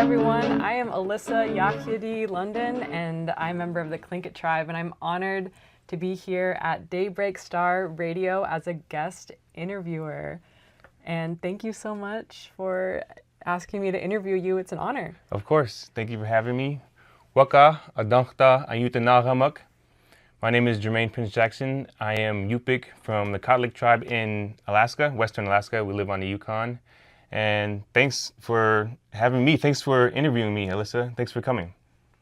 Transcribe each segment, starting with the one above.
everyone. I am Alyssa London, and I'm a member of the Tlingit Tribe, and I'm honored to be here at Daybreak Star Radio as a guest interviewer. And thank you so much for asking me to interview you. It's an honor. Of course. Thank you for having me. Waka, Adankta, Ayutanagamak. My name is Jermaine Prince Jackson. I am Yupik from the Tlingit Tribe in Alaska, Western Alaska. We live on the Yukon. And thanks for having me. Thanks for interviewing me, Alyssa. Thanks for coming.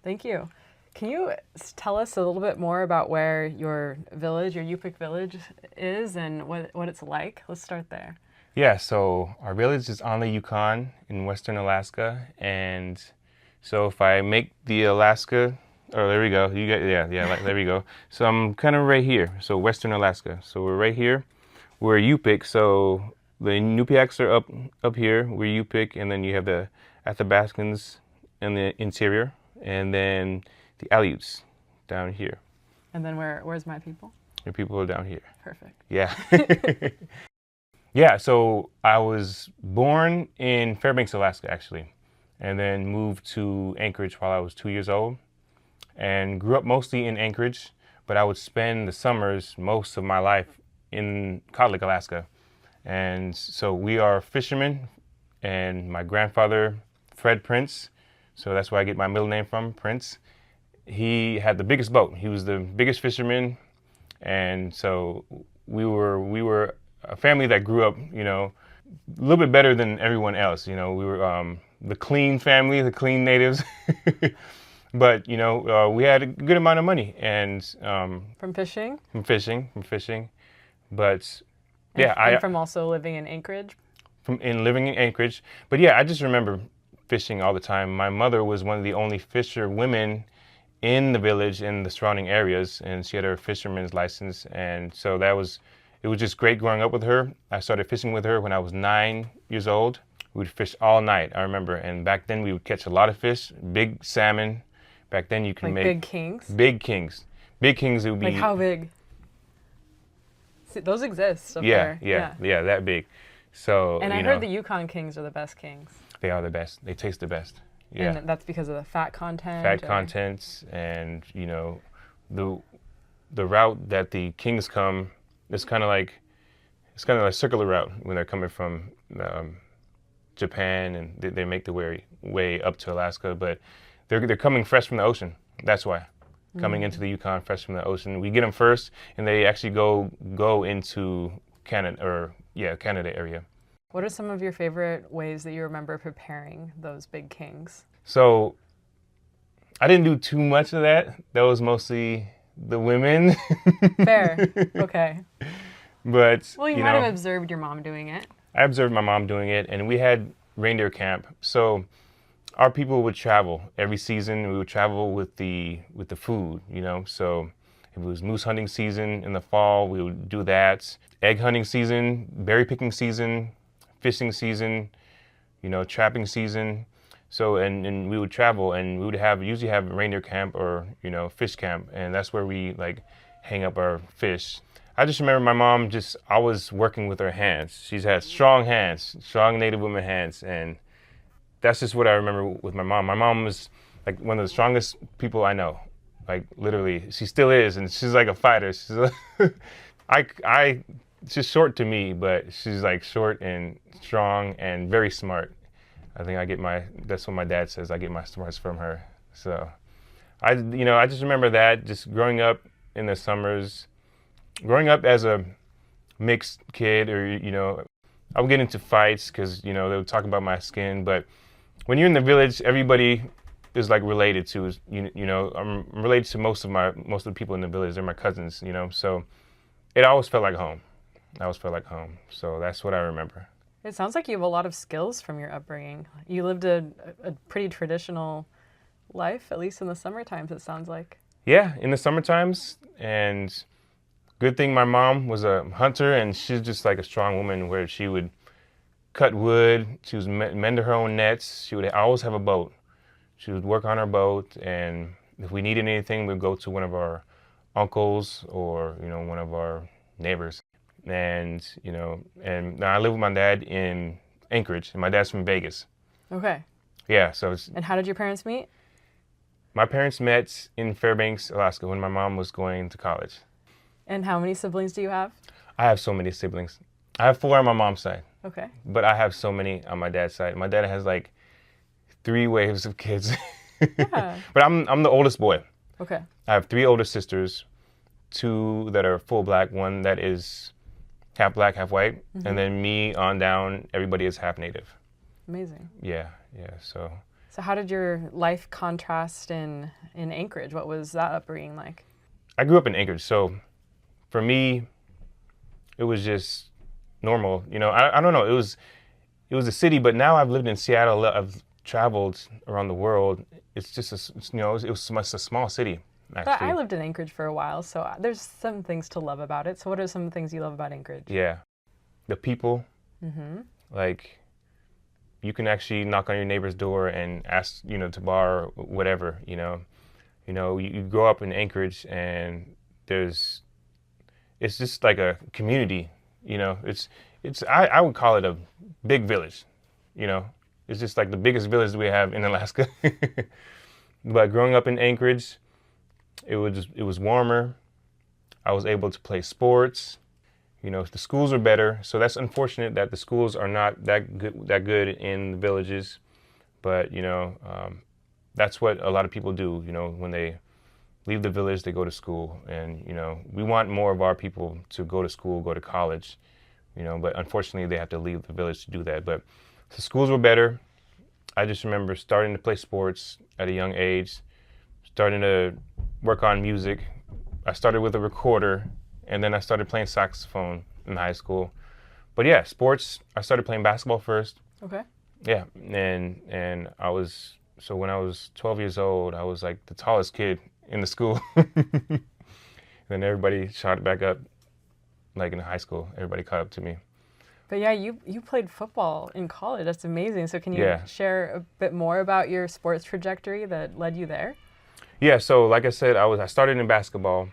Thank you. Can you tell us a little bit more about where your village, your Yupik village is and what it's like? Let's start there. Yeah, so our village is on the Yukon in Western Alaska. And so if I make the Alaska, oh, there we go. There we go. So I'm kind of right here. So Western Alaska. So we're right here. We're Yupik, so the Nupiaks are up here, we're Yupik, and then you have the Athabascans in the interior, and then the Aleuts down here. And then where's my people? Your people are down here. Perfect. Yeah. Yeah, so I was born in Fairbanks, Alaska, actually, and then moved to Anchorage while I was 2 years old, and grew up mostly in Anchorage, but I would spend the summers most of my life in Tlingit, Alaska. And so we are fishermen, and my grandfather, Fred Prince, so that's where I get my middle name from, Prince. He had the biggest boat. He was the biggest fisherman, and so we were a family that grew up, you know, a little bit better than everyone else. You know, we were the clean family, the clean natives. But, you know, we had a good amount of money, and From fishing? From fishing. But And, yeah, and from also living in Anchorage? Living in Anchorage. But yeah, I just remember fishing all the time. My mother was one of the only fisher women in the village and the surrounding areas, and she had her fisherman's license. And so it was just great growing up with her. I started fishing with her when I was 9 years old. We would fish all night, I remember. And back then we would catch a lot of fish, big salmon. Back then you can like make big kings? Big kings. Big kings, it would be Like how big? See, those exist up yeah, there. that big. So And I heard the Yukon kings are the best kings. They are the best. They taste the best. Yeah. And that's because of the fat content? Fat contents, and you know, the route that the kings come, it's kind of like a circular route when they're coming from Japan, and they make the way up to Alaska, but they're coming fresh from the ocean. That's why. Coming into the Yukon fresh from the ocean. We get them first, and they actually go into Canada area. What are some of your favorite ways that you remember preparing those big kings? So I didn't do too much of that. That was mostly the women. Fair. Okay. But well, you might have observed your mom doing it. I observed my mom doing it, and we had reindeer camp. So our people would travel every season. We would travel with the food, you know. So if it was moose hunting season in the fall, we would do that. Egg hunting season, berry picking season, fishing season, you know, trapping season. So and we would travel, and we would usually have reindeer camp or, you know, fish camp, and that's where we like hang up our fish. I just remember my mom just always working with her hands. She's had strong hands, strong Native women hands, and that's just what I remember with my mom. My mom was like one of the strongest people I know. Like literally, she still is, and she's like a fighter. She's she's short to me, but she's like short and strong and very smart. I think that's what my dad says, I get my smarts from her. So I just remember that, just growing up in the summers, growing up as a mixed kid, or, you know, I would get into fights because, you know, they would talk about my skin, but when you're in the village, everybody is like related to, you know, I'm related to most of the people in the village. They're my cousins, you know, so it always felt like home. So that's what I remember. It sounds like you have a lot of skills from your upbringing. You lived a pretty traditional life, at least in the summer times, it sounds like. Yeah, in the summer times, and good thing my mom was a hunter, and she's just like a strong woman where she would cut wood, she was mend her own nets, she would always have a boat. She would work on her boat, and if we needed anything, we'd go to one of our uncles or, you know, one of our neighbors. And, you know, and now I live with my dad in Anchorage, and my dad's from Vegas. Okay. Yeah, so And how did your parents meet? my parents met in Fairbanks, Alaska, when my mom was going to college. And how many siblings do you have? I have so many siblings. I have 4 on my mom's side, Okay. but I have so many on my dad's side. My dad has like 3 waves of kids. Yeah. But I'm the oldest boy. Okay. I have 3 older sisters, 2 that are full black, 1 that is half black, half white, and then me on down, everybody is half native. Amazing. Yeah, so. So how did your life contrast in Anchorage? What was that upbringing like? I grew up in Anchorage, so for me, it was just normal. You know, I don't know. It was a city, but now I've lived in Seattle. I've traveled around the world. It's just it was a small city. Actually. But I lived in Anchorage for a while, so there's some things to love about it. So what are some things you love about Anchorage? Yeah, the people. Like, you can actually knock on your neighbor's door and ask, to borrow whatever. You grow up in Anchorage, and it's just like a community. I would call it a big village. It's just like the biggest village we have in Alaska. But growing up in Anchorage, it was warmer. I was able to play sports. The schools are better, so that's unfortunate that the schools are not that good in the villages. But that's what a lot of people do. When they leave the village, they go to school, and we want more of our people to go to school, go to college. But unfortunately, they have to leave the village to do that. But the schools were better. I just remember starting to play sports at a young age, starting to work on music. I started with a recorder, and then I started playing saxophone in high school. But yeah, sports, I started playing basketball first. Okay. Yeah, and when I was 12 years old, I was like the tallest kid in the school. Then everybody shot it back up, like in high school, everybody caught up to me. But yeah, you played football in college. That's amazing. So can you share a bit more about your sports trajectory that led you there? Yeah, so like I said, I started in basketball,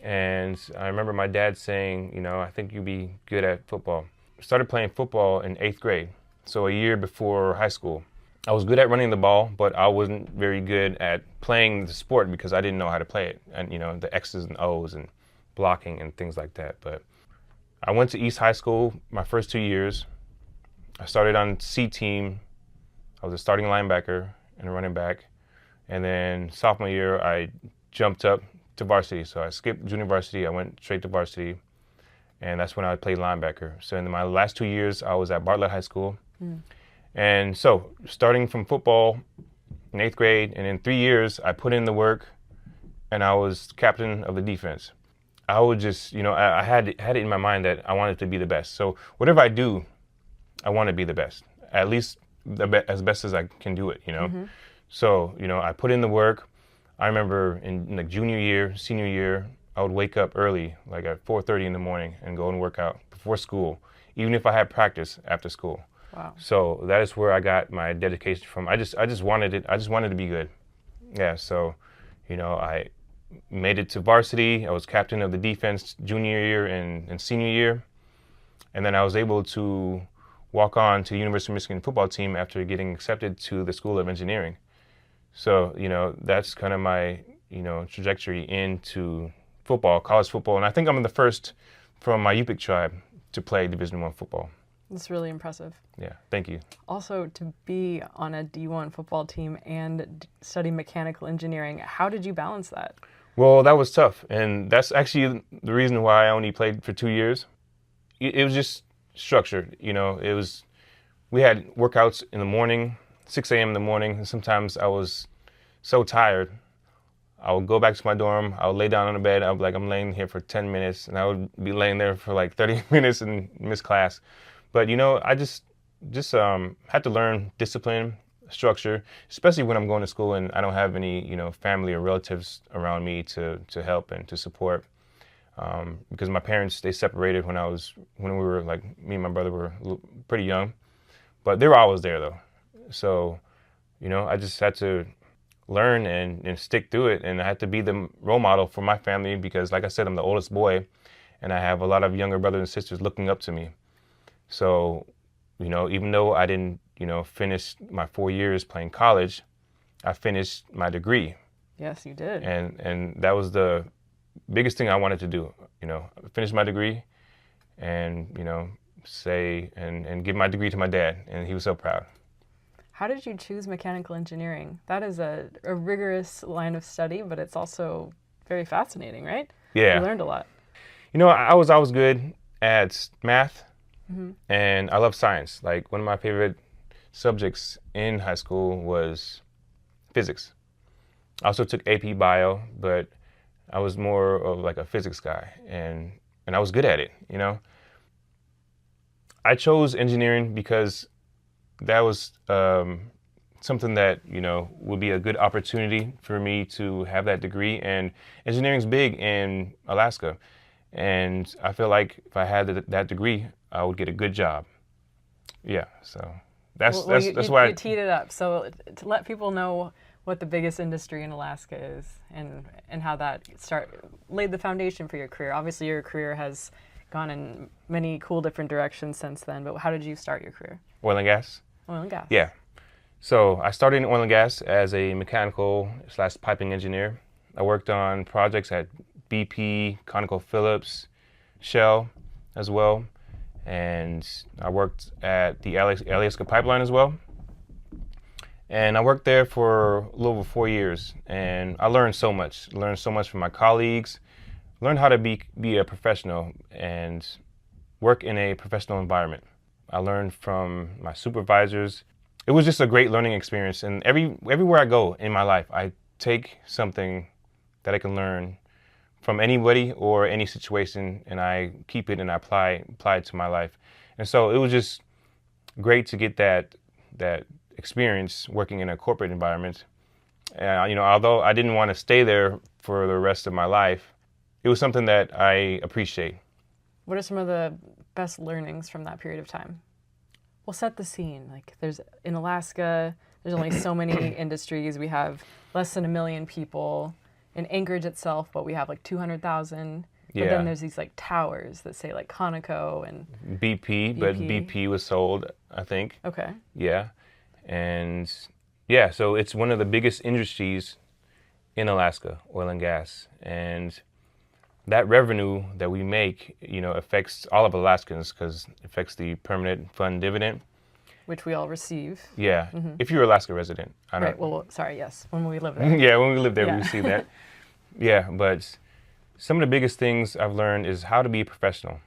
and I remember my dad saying, I think you'd be good at football. I started playing football in 8th grade, so a year before high school. I was good at running the ball, but I wasn't very good at playing the sport because I didn't know how to play it, and the X's and O's and blocking and things like that. But I went to East High School my first 2 years. I started on C team. I was a starting linebacker and a running back. And then sophomore year, I jumped up to varsity. So I skipped junior varsity. I went straight to varsity. And that's when I played linebacker. So in my last 2 years, I was at Bartlett High School. And so starting from football in 8th grade, and in 3 years, I put in the work, and I was captain of the defense. I would just, I had it in my mind that I wanted to be the best. So whatever I do, I want to be the best, at least as best as I can do it, So, I put in the work. I remember in like junior year, senior year, I would wake up early, like at 4:30 in the morning, and go and work out before school, even if I had practice after school. Wow. So that is where I got my dedication from. I just wanted it. I just wanted to be good. Yeah. So, I made it to varsity. I was captain of the defense junior year and senior year. And then I was able to walk on to the University of Michigan football team after getting accepted to the School of Engineering. So, that's kind of my, trajectory into football, college football. And I think I'm the first from my Yupik tribe to play Division I football. That's really impressive. Yeah, thank you. Also, to be on a D1 football team and study mechanical engineering, how did you balance that? Well, that was tough. And that's actually the reason why I only played for 2 years. It was just structured. We had workouts in the morning, 6 a.m. in the morning. And sometimes I was so tired, I would go back to my dorm. I would lay down on the bed. I would be like, I'm laying here for 10 minutes. And I would be laying there for like 30 minutes and miss class. But, I just had to learn discipline, structure, especially when I'm going to school and I don't have any, family or relatives around me to help and to support. Because my parents, they separated when we were like, me and my brother were pretty young, but they were always there though. So, I just had to learn and stick through it. And I had to be the role model for my family because, like I said, I'm the oldest boy and I have a lot of younger brothers and sisters looking up to me. So, even though I didn't finished my 4 years playing college, I finished my degree. Yes, you did. And that was the biggest thing I wanted to do. Finish my degree and, say and give my degree to my dad. And he was so proud. How did you choose mechanical engineering? That is a rigorous line of study, but it's also very fascinating, right? Yeah. You learned a lot. I was always good at math, and I love science. Like, one of my favorite subjects in high school was physics. I also took AP Bio, but I was more of like a physics guy, and I was good at it, I chose engineering because that was something that, would be a good opportunity for me to have that degree. And engineering's big in Alaska. And I feel like if I had that degree, I would get a good job. Yeah, so that's why you teed it up. So to let people know what the biggest industry in Alaska is and how that laid the foundation for your career. Obviously, your career has gone in many cool different directions since then, but how did you start your career? Oil and gas? Oil and gas. Yeah. So I started in oil and gas as a mechanical/piping engineer. I worked on projects at BP, ConocoPhillips, Shell as well. And I worked at the Alaska pipeline as well. And I worked there for a little over 4 years. And I learned so much. Learned so much from my colleagues. Learned how to be a professional and work in a professional environment. I learned from my supervisors. It was just a great learning experience. And everywhere I go in my life, I take something that I can learn from anybody or any situation, and I keep it and I apply it to my life. And so it was just great to get that experience working in a corporate environment. And although I didn't want to stay there for the rest of my life, it was something that I appreciate. What are some of the best learnings from that period of time? We'll set the scene. Like, in Alaska, there's only so many industries. We have less than 1 million people. In Anchorage itself, but we have like 200,000. But then there's these like towers that say like Conoco and BP, but BP was sold, I think. Okay. Yeah. And yeah, so it's one of the biggest industries in Alaska, oil and gas. And that revenue that we make, affects all of Alaskans because it affects the permanent fund dividend. Which we all receive. Yeah, if you're an Alaska resident. Right, well, sorry, yes, when we live there. Yeah, when we live there, we receive that. Yeah, but some of the biggest things I've learned is how to be a professional.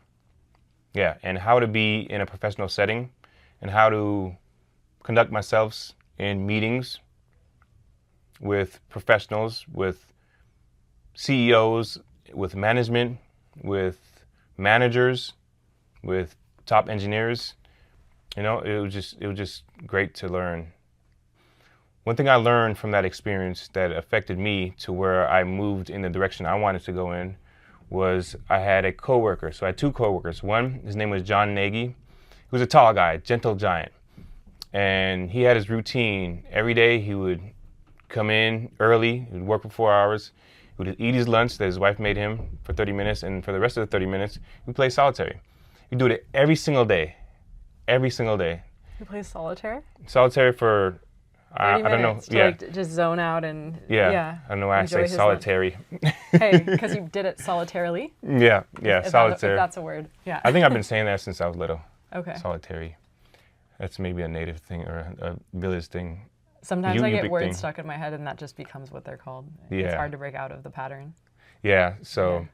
Yeah, and how to be in a professional setting and how to conduct myself in meetings with professionals, with CEOs, with management, with managers, with top engineers. It was just great to learn. One thing I learned from that experience that affected me to where I moved in the direction I wanted to go in was I had a coworker. So I had 2 coworkers. One, his name was John Nagy. He was a tall guy, gentle giant. And he had his routine. Every day he would come in early, he would work for 4 hours, he would eat his lunch that his wife made him for 30 minutes, and for the rest of the 30 minutes, he would play solitary. He'd do it every single day. Every single day. You play solitaire? Solitaire for, I don't know. To like just zone out and I don't know why I say solitary. Hey, because you did it solitarily? Yeah, solitaire. If that's a word. Yeah. I think I've been saying that since I was little. Okay. Solitary. That's maybe a native thing or a village thing. Sometimes I get words stuck in my head and that just becomes what they're called. Yeah. It's hard to break out of the pattern. Yeah, so,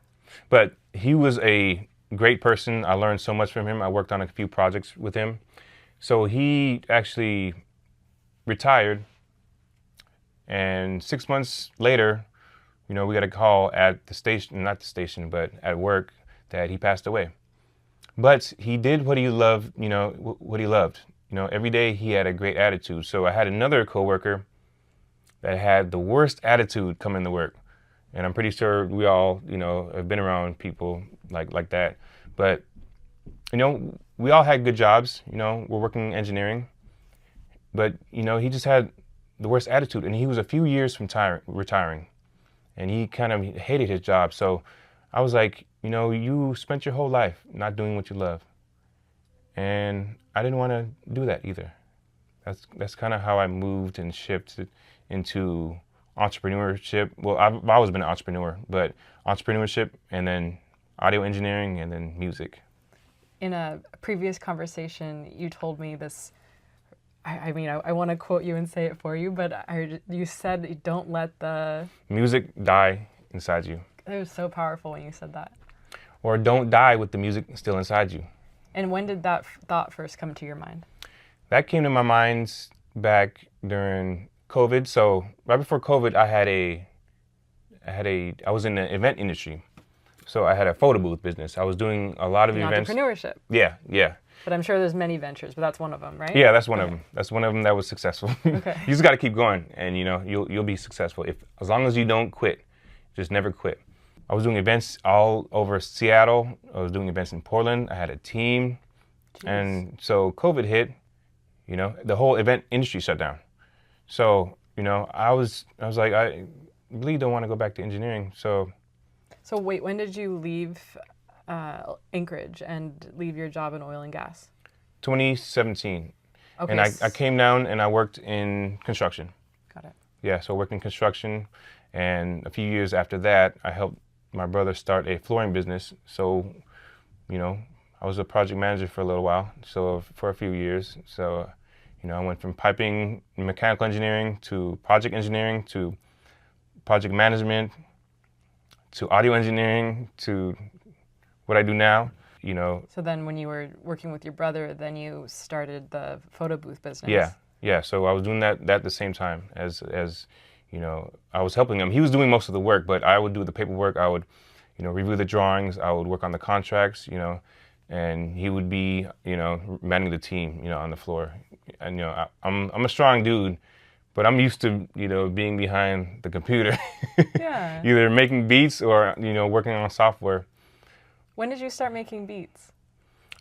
but he was a great person. I learned so much from him. I worked on a few projects with him. So he actually retired, and 6 months later, we got a call at the station, not the station, but at work, that he passed away. But he did what he loved, what he loved. Every day he had a great attitude. So I had another coworker that had the worst attitude come into work. And I'm pretty sure we all, have been around people like that. But, we all had good jobs, we're working in engineering. But, he just had the worst attitude. And he was a few years from retiring. And he kind of hated his job. So I was like, you spent your whole life not doing what you love. And I didn't want to do that either. That's kind of how I moved and shifted into entrepreneurship. Well, I've always been an entrepreneur, but entrepreneurship and then audio engineering and then music. In a previous conversation, you told me this. I mean, I want to quote you and say it for you, but you said don't let the music die inside you. It was so powerful when you said that. Or don't die with the music still inside you. And when did that thought first come to your mind? That came to my mind back during COVID. So right before COVID, I was in the event industry. So I had a photo booth business. I was doing a lot of events. Entrepreneurship. Yeah. But I'm sure there's many ventures, but that's one of them, right? Yeah, that's one of them. That's one of them that was successful. Okay. You just got to keep going, and you'll be successful as long as you don't quit. Just never quit. I was doing events all over Seattle. I was doing events in Portland. I had a team. Jeez. And so COVID hit, the whole event industry shut down. So, I was like, I really don't want to go back to engineering. So wait, when did you leave Anchorage and leave your job in oil and gas? 2017. Okay. And I came down and I worked in construction. Got it. Yeah, so I worked in construction. And a few years after that, I helped my brother start a flooring business. So, I was a project manager for a little while, so for a few years. So, I went from piping, mechanical engineering to project engineering to project management to audio engineering to what I do now. So then when you were working with your brother, then you started the photo booth business. Yeah. So I was doing that at the same time as I was helping him. He was doing most of the work, but I would do the paperwork. I would, review the drawings. I would work on the contracts, and he would be, manning the team, on the floor. And, I'm a strong dude, but I'm used to, being behind the computer. Yeah. Either making beats or, working on software. When did you start making beats?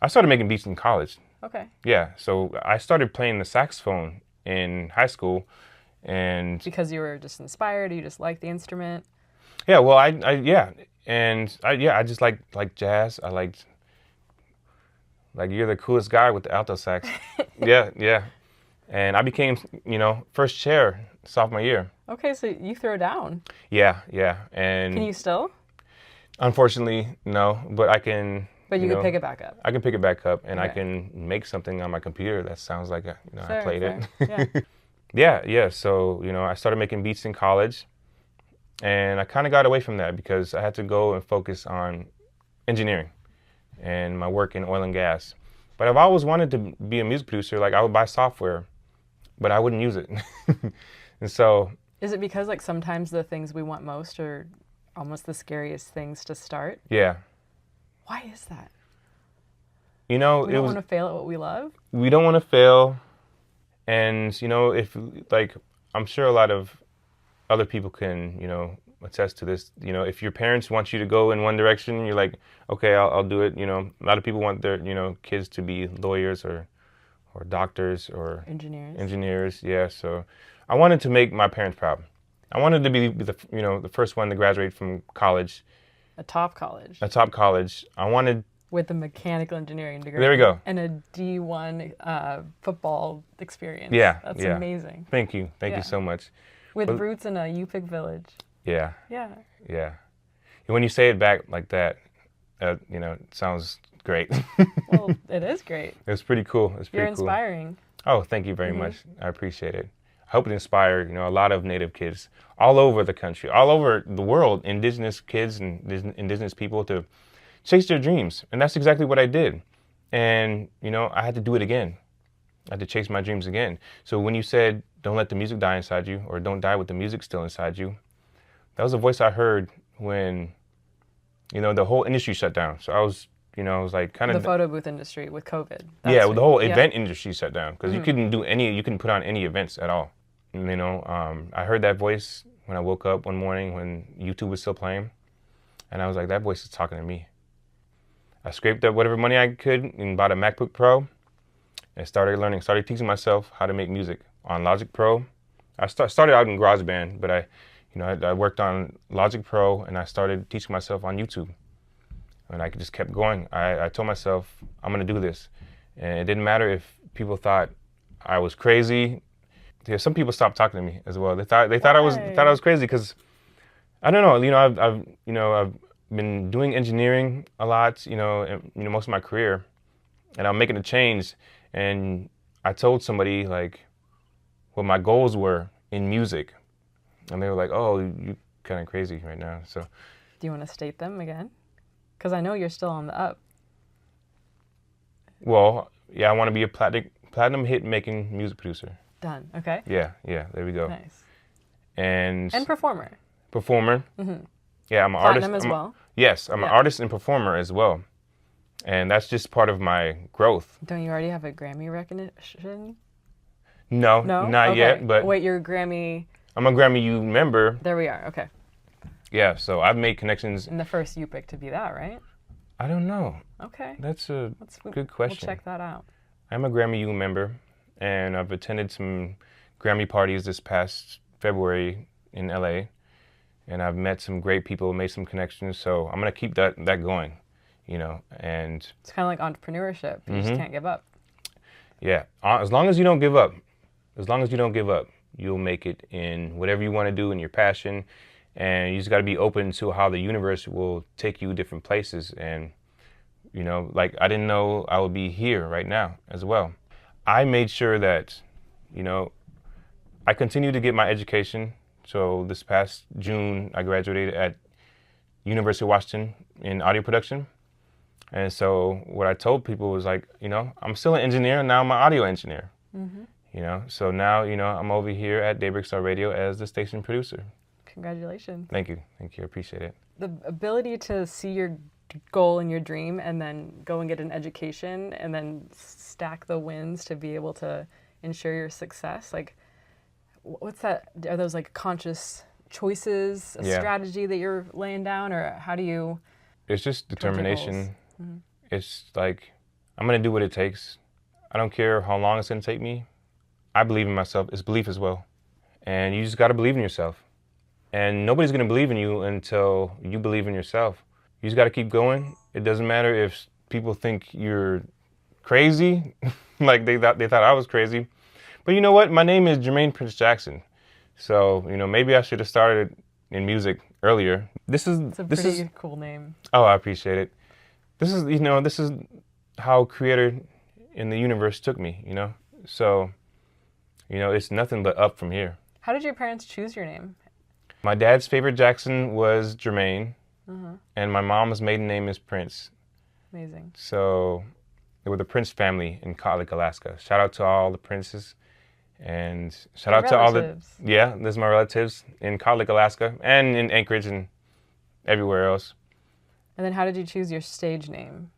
I started making beats in college. Okay. Yeah. So I started playing the saxophone in high school. And because you were just inspired, you just liked the instrument? Yeah, well, I just like jazz. I liked, you're the coolest guy with the alto sax. Yeah. And I became, first chair sophomore year. Okay, so you throw down. Yeah. And can you still? Unfortunately, no, but I can. But you can pick it back up. I can pick it back up, and okay. I can make something on my computer that sounds like I played it. Yeah. Yeah. So, I started making beats in college, and I kind of got away from that because I had to go and focus on engineering and my work in oil and gas. But I've always wanted to be a music producer. Like, I would buy software, but I wouldn't use it. And so... Is it because, sometimes the things we want most are almost the scariest things to start? Yeah. Why is that? We don't want to fail at what we love? We don't want to fail. And, if, I'm sure a lot of other people can, attest to this. If your parents want you to go in one direction, you're like, okay, I'll do it. A lot of people want their, kids to be lawyers or doctors or engineers. Yeah. So I wanted to make my parents proud. I wanted to be the first one to graduate from college. A top college. I wanted... With a mechanical engineering degree. There we go. And a D1 football experience. Yeah. That's amazing. Thank you. Thank you so much. With roots in a Yupik village. Yeah. Yeah. Yeah. When you say it back like that, it sounds great. Well, it is great. It's pretty cool. You're inspiring. Oh, thank you very much. I appreciate it. I hope it inspired, a lot of Native kids all over the country, all over the world, indigenous kids and indigenous people to chase their dreams. And that's exactly what I did. And, I had to do it again. I had to chase my dreams again. So when you said, don't let the music die inside you, or don't die with the music still inside you, that was a voice I heard when, the whole industry shut down. So I was like kind of... The photo booth industry with COVID. The whole event industry shut down because you couldn't put on any events at all. I heard that voice when I woke up one morning when YouTube was still playing. And I was like, that voice is talking to me. I scraped up whatever money I could and bought a MacBook Pro and started teaching myself how to make music on Logic Pro. I started out in GarageBand, but I worked on Logic Pro and I started teaching myself on YouTube. And I just kept going. I told myself, I'm going to do this. And it didn't matter if people thought I was crazy. Yeah, some people stopped talking to me as well. They thought I was crazy because I don't know. I've been doing engineering a lot. Most of my career, and I'm making a change. And I told somebody like what my goals were in music, and they were like, "Oh, you kind of crazy right now." So, do you want to state them again? Because I know you're still on the up. Well, yeah, I want to be a platinum hit making music producer. Done. Okay. Yeah, there we go. Nice. And performer. Performer. Mm-hmm. Yeah, I'm an Platinum artist. as well. Yes, I'm an artist and performer as well. And that's just part of my growth. Don't you already have a Grammy recognition? No, not yet. But wait, you're Grammy. I'm a Grammy U member. There we are. Okay. Yeah, so I've made connections. And the first you picked to be that, right? I don't know. Okay. That's a good question. We'll check that out. I'm a Grammy U member, and I've attended some Grammy parties this past February in LA, and I've met some great people, made some connections. So I'm gonna keep that going, and it's kind of like entrepreneurship. You just can't give up. Yeah, as long as you don't give up, you'll make it in whatever you want to do in your passion, and you just got to be open to how the universe will take you different places. And like I didn't know I would be here right now as well. I made sure that, I continued to get my education. So this past June, I graduated at University of Washington in audio production. And so what I told people was like, I'm still an engineer, and now I'm an audio engineer. So now, I'm over here at Daybreak Star Radio as the station producer. Congratulations. Thank you. I appreciate it. The ability to see your goal and your dream and then go and get an education and then stack the wins to be able to ensure your success. Like, what's that? Are those like conscious choices, a strategy that you're laying down, or how do you? It's just determination. It's like, I'm going to do what it takes. I don't care how long it's going to take me. I believe in myself. It's belief as well. And you just got to believe in yourself. And nobody's going to believe in you until you believe in yourself. You just got to keep going. It doesn't matter if people think you're crazy, like they thought I was crazy. But you know what? My name is Jermaine Prince Jackson. So, maybe I should have started in music earlier. It's a pretty cool name. Oh, I appreciate it. This is how Creator in the universe took me, So, it's nothing but up from here. How did your parents choose your name? My dad's favorite Jackson was Jermaine, and my mom's maiden name is Prince. Amazing. So, they were the Prince family in Kotlik, Alaska. Shout out to all the Princes, and shout out to all the there's my relatives in Kotlik, Alaska, and in Anchorage and everywhere else. And then how did you choose your stage name?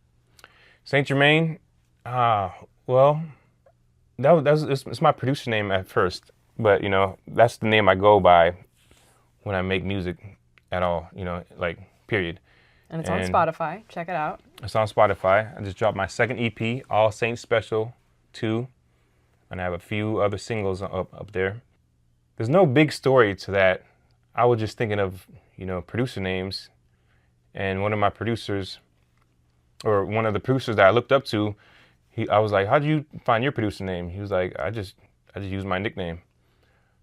Saint Jermaine, well, it's my producer name at first, but that's the name I go by when I make music at all, period. And it's on Spotify. Check it out. It's on Spotify. I just dropped my second EP, All Saints Special 2, and I have a few other singles up there. There's no big story to that. I was just thinking of, producer names, and one of the producers that I looked up to, I was like, "How did you find your producer name?" He was like, "I just use my nickname."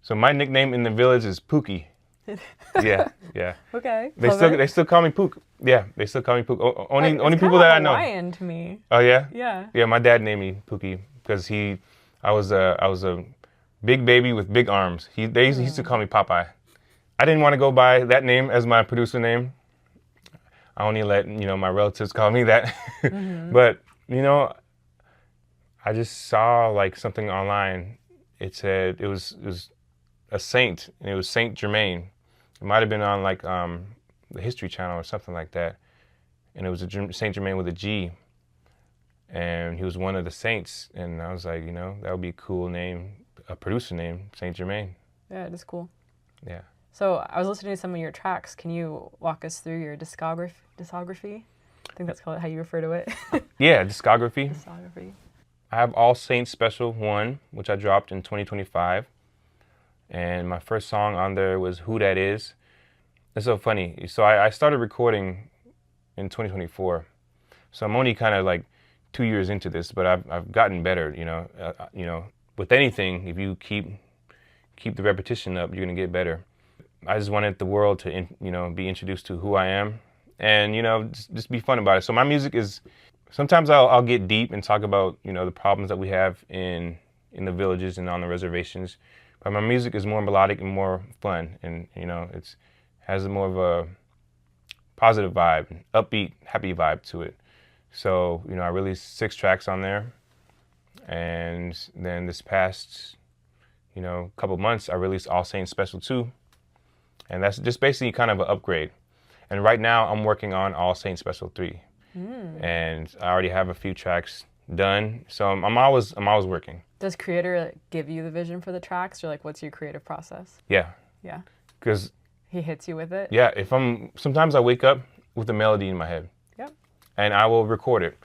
So my nickname in the village is Pookie. Yeah. Okay. They still call me Pook. Yeah, they still call me Pook. Only people that I know. Hawaiian to me. Oh yeah. Yeah. Yeah, my dad named me Pookie because I was a big baby with big arms. He used to call me Popeye. I didn't want to go by that name as my producer name. I only let my relatives call me that. But I just saw like something online. It said it was a saint, and it was Saint Jermaine. It might have been on like the History Channel or something like that, and it was Saint Jermaine with a G, and he was one of the saints. And I was like, that would be a cool name, a producer name, Saint Jermaine. Yeah, it is cool. Yeah. So I was listening to some of your tracks. Can you walk us through your discography? I think that's called how you refer to it. Yeah, discography. Discography. I have All Saints Special 1, which I dropped in 2025. And my first song on there was Who That Is. It's so funny. So I started recording in 2024. So I'm only kind of like 2 years into this, but I've gotten better, with anything, if you keep the repetition up, you're gonna get better. I just wanted the world to, be introduced to who I am, and just be fun about it. So my music is, sometimes I'll get deep and talk about the problems that we have in the villages and on the reservations, but my music is more melodic and more fun, and it's has more of a positive vibe, upbeat, happy vibe to it. So I released 6 tracks on there, and then this past couple months I released All Saints Special 2. And that's just basically kind of an upgrade. And right now I'm working on All Saints Special 3. And I already have a few tracks done. So I'm always working. Does Creator give you the vision for the tracks, or what's your creative process? Yeah. Yeah. Because he hits you with it? Yeah, sometimes I wake up with a melody in my head. Yep. And I will record it.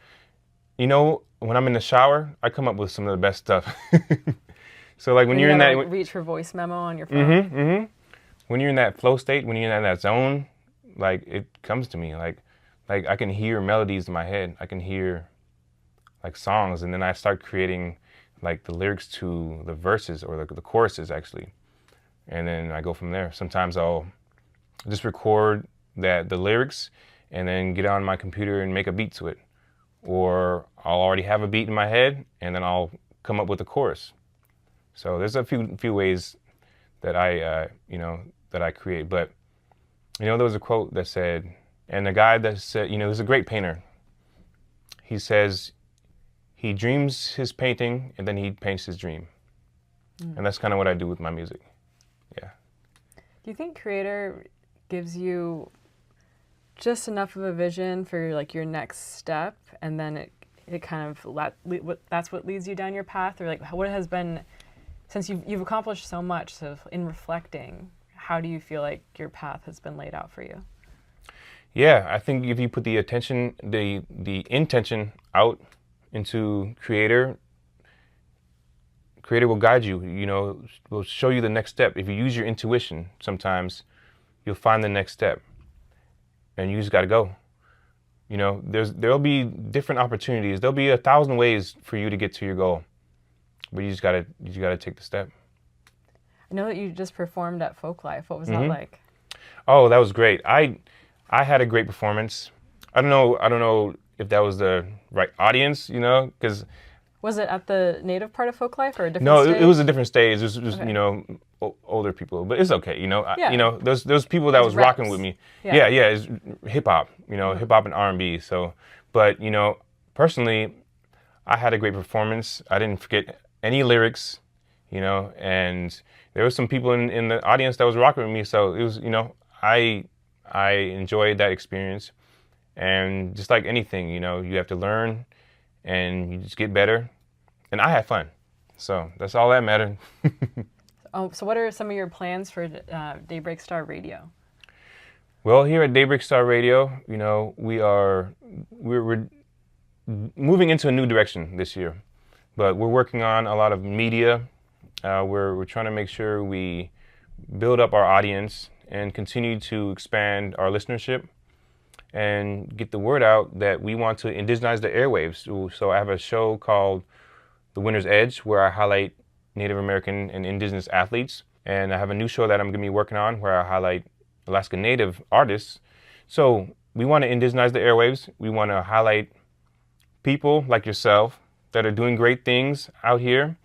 When I'm in the shower, I come up with some of the best stuff. So when you're in that reach for voice memo on your phone. When you're in that flow state, when you're in that zone, it comes to me. Like I can hear melodies in my head. I can hear songs, and then I start creating the lyrics to the verses or the choruses actually. And then I go from there. Sometimes I'll just record the lyrics and then get on my computer and make a beat to it. Or I'll already have a beat in my head and then I'll come up with a chorus. So there's a few ways that I create. But there was a quote that said, and the guy that said, he's a great painter. He says he dreams his painting and then he paints his dream. And that's kind of what I do with my music. Yeah. Do you think Creator gives you just enough of a vision for your next step, and then it kind of that's what leads you down your path, or what has been, since you've accomplished so much, so in reflecting, how do you feel like your path has been laid out for you? Yeah, I think if you put the attention, the intention out into Creator will guide you, will show you the next step. If you use your intuition, sometimes you'll find the next step, and you just got to go. There'll be different opportunities. There'll be 1,000 ways for you to get to your goal, but you just got to take the step. I know that you just performed at Folklife. What was that like? Oh, that was great. I had a great performance. I don't know if that was the right audience, because. Was it at the native part of Folklife or a different No, stage? it was a different stage. It was Okay. Older people, but it's okay. Yeah. Those people that was reps. rocking with me. Yeah. Yeah, it's hip hop. Hip hop and R&B. So, but personally, I had a great performance. I didn't forget any lyrics. And there were some people in the audience that was rocking with me. So it was, I enjoyed that experience. And just like anything, you have to learn, and you just get better. And I had fun. So that's all that mattered. So what are some of your plans for Daybreak Star Radio? Well, here at Daybreak Star Radio, we're moving into a new direction this year. But we're working on a lot of media. We're trying to make sure we build up our audience and continue to expand our listenership and get the word out that we want to indigenize the airwaves. So I have a show called The Winner's Edge, where I highlight Native American and indigenous athletes. And I have a new show that I'm going to be working on where I highlight Alaskan Native artists. So we want to indigenize the airwaves. We want to highlight people like yourself that are doing great things out here.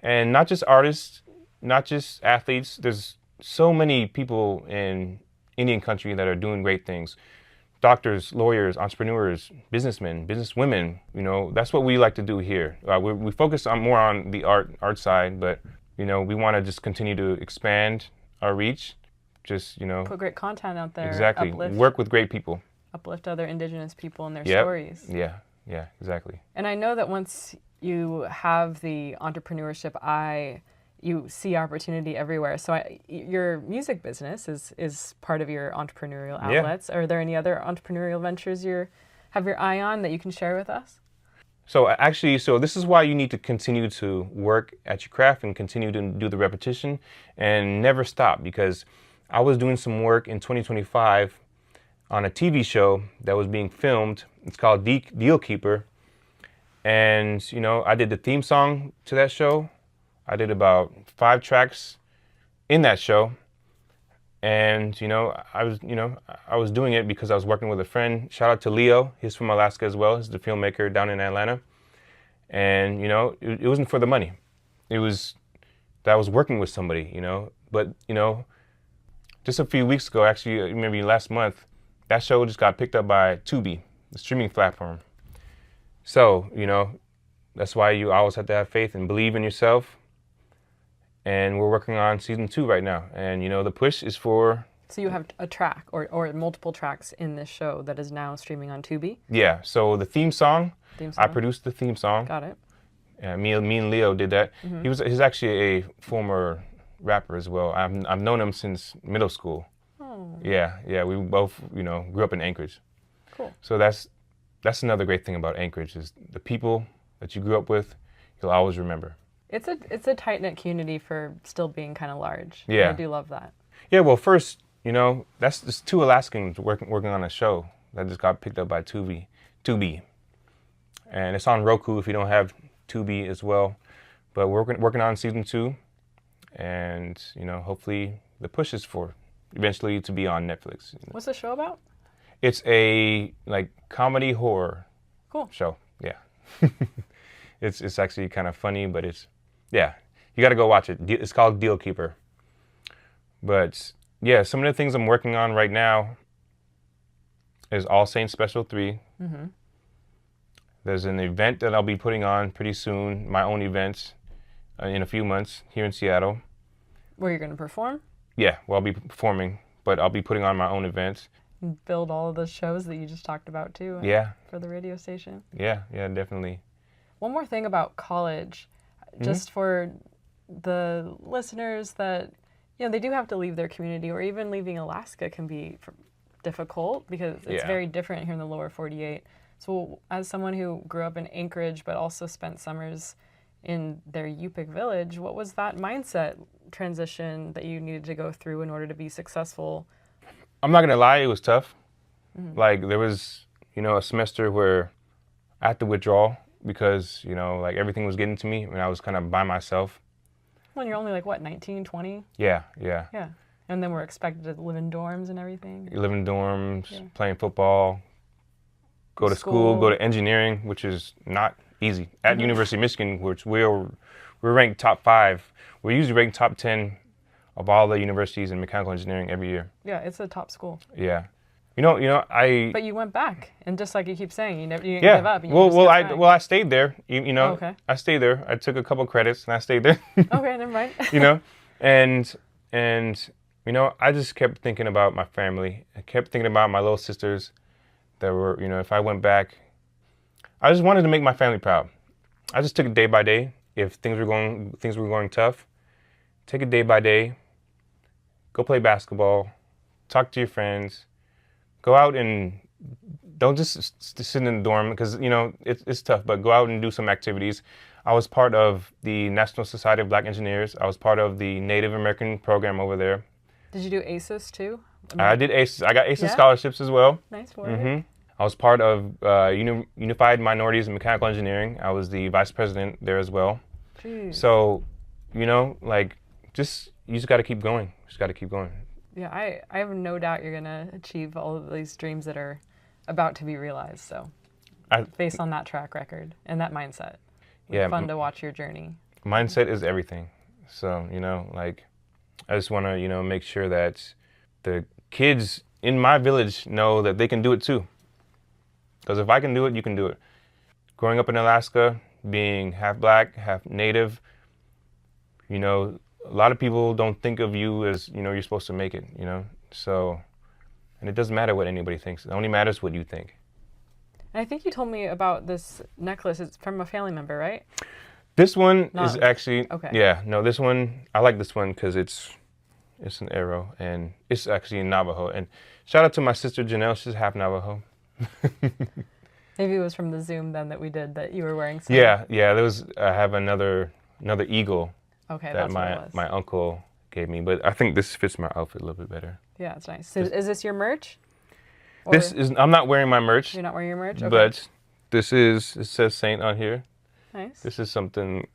And not just artists, not just athletes. There's so many people in Indian country that are doing great things. Doctors, lawyers, entrepreneurs, businessmen, businesswomen, that's what we like to do here. We focus more on the art side, but, we want to just continue to expand our reach. Just, put great content out there. Exactly. Work with great people. Uplift other indigenous people and their Yep. stories. Yeah, exactly. And I know that once you have the entrepreneurship eye, you see opportunity everywhere. So your music business is part of your entrepreneurial outlets. Yeah. Are there any other entrepreneurial ventures you have your eye on that you can share with us? So this is why you need to continue to work at your craft and continue to do the repetition and never stop, because I was doing some work in 2025 on a TV show that was being filmed. It's called Deal Keeper. And, I did the theme song to that show. I did about 5 tracks in that show. And, I was doing it because I was working with a friend. Shout out to Leo. He's from Alaska as well. He's the filmmaker down in Atlanta. And, it wasn't for the money. It was that I was working with somebody, But, just a few weeks ago, actually, maybe last month, that show just got picked up by Tubi, the streaming platform. So, that's why you always have to have faith and believe in yourself. And we're working on season 2 right now. And, the push is for... So you have a track or multiple tracks in this show that is now streaming on Tubi? Yeah. So the theme song, I produced the theme song. Got it. Me and Leo did that. Mm-hmm. He's actually a former rapper as well. I've known him since middle school. Oh. Yeah. We both, grew up in Anchorage. Cool. So that's another great thing about Anchorage is the people that you grew up with, you'll always remember. It's a tight-knit community for still being kind of large. Yeah. I do love that. Yeah, well, first, that's just 2 Alaskans working on a show that just got picked up by Tubi. And it's on Roku if you don't have Tubi as well. But we're working on season 2. And, hopefully the push is for eventually to be on Netflix. What's the show about? It's a, comedy horror show. Yeah. It's actually kind of funny, but yeah, you got to go watch it. It's called Deal Keeper. But yeah, some of the things I'm working on right now is All Saints Special 3. Mm-hmm. There's an event that I'll be putting on pretty soon, my own event, in a few months here in Seattle. Where you're going to perform? Yeah, well, I'll be performing, but I'll be putting on my own event. Build all of the shows that you just talked about too. Yeah. For the radio station. Yeah, definitely. One more thing about college, just for the listeners that, they do have to leave their community, or even leaving Alaska can be difficult because it's very different here in the lower 48. So as someone who grew up in Anchorage but also spent summers in their Yupik village, what was that mindset transition that you needed to go through in order to be successful? I'm not going to lie, it was tough. Mm-hmm. There was, a semester where I had to withdraw because, everything was getting to me and I was kind of by myself. Well, you're only 19, 20? Yeah. Yeah. And then we're expected to live in dorms and everything? You live in dorms, playing football, go to school, go to engineering, which is not easy. At University of Michigan, which we're ranked top 5. We're usually ranked top 10 of all the universities in mechanical engineering every year. Yeah, it's a top school. Yeah. But you went back, and just like you keep saying, you didn't give up. I stayed there. Okay. I stayed there. I took a couple credits and I stayed there. Okay, never mind. And I just kept thinking about my family. I kept thinking about my little sisters that were, if I went back, I just wanted to make my family proud. I just took it day by day. If things were going tough, take it day by day. Go play basketball. Talk to your friends. Go out and don't just sit in the dorm because, it's tough, but go out and do some activities. I was part of the National Society of Black Engineers. I was part of the Native American program over there. Did you do ACES too? I did ACES. I got ACES scholarships as well. Nice work. Mm-hmm. I was part of Unified Minorities in Mechanical Engineering. I was the vice president there as well. Jeez. So, you just got to keep going. Yeah, I have no doubt you're going to achieve all of these dreams that are about to be realized. So, based on that track record and that mindset, it's fun to watch your journey. Mindset is everything. So, I just want to, make sure that the kids in my village know that they can do it too. Because if I can do it, you can do it. Growing up in Alaska, being half black, half native, a lot of people don't think of you as, you're supposed to make it, So, and it doesn't matter what anybody thinks. It only matters what you think. And I think you told me about this necklace. It's from a family member, right? This one is actually, okay. This one, I like this one because it's an arrow and it's actually in Navajo. And shout out to my sister Janelle, she's half Navajo. Maybe it was from the Zoom then that we did that you were wearing some. Yeah. I have another eagle. Okay, that that's what it was. My uncle gave me, but I think this fits my outfit a little bit better. Yeah, it's nice. So is this your merch? I'm not wearing my merch. You're not wearing your merch? Okay. But it says Saint on here. Nice. This is something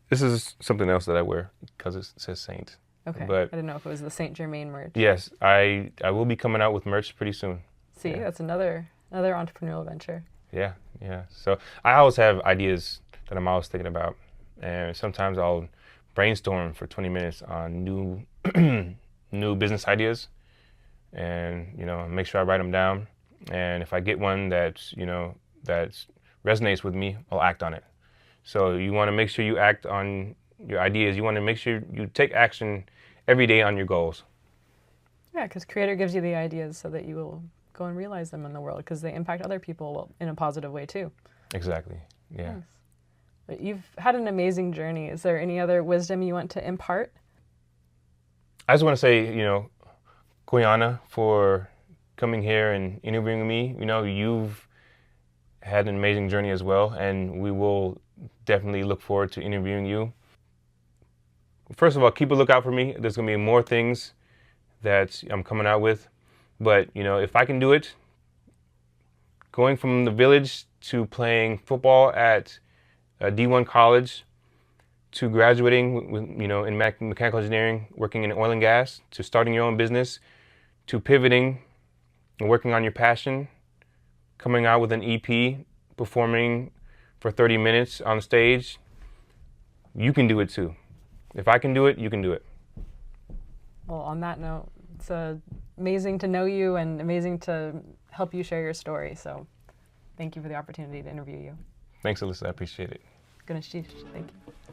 This is something else that I wear because it says Saint. Okay. But I didn't know if it was the Saint Jermaine merch. yes, I will be coming out with merch pretty soon. See, that's another entrepreneurial venture. Yeah, yeah. So I always have ideas that I'm always thinking about, and sometimes I'll brainstorm for 20 minutes on new new business ideas, and make sure I write them down. And if I get one that resonates with me, I'll act on it. So you want to make sure you act on your ideas. You want to make sure you take action every day on your goals. Yeah, because Creator gives you the ideas so that you will go and realize them in the world, because they impact other people in a positive way too. Exactly. Yeah. Nice. But you've had an amazing journey. Is there any other wisdom you want to impart? I just want to say, Koyana, for coming here and interviewing me. You've had an amazing journey as well, and we will definitely look forward to interviewing you. First of all, keep a lookout for me. There's going to be more things that I'm coming out with. But, if I can do it, going from the village to playing football at a D1 college, to graduating with, in mechanical engineering, working in oil and gas, to starting your own business, to pivoting and working on your passion, coming out with an EP, performing for 30 minutes on stage, you can do it too. If I can do it, you can do it. Well, on that note, it's amazing to know you and amazing to help you share your story. So thank you for the opportunity to interview you. Thanks, Alyssa. I appreciate it. Thank you.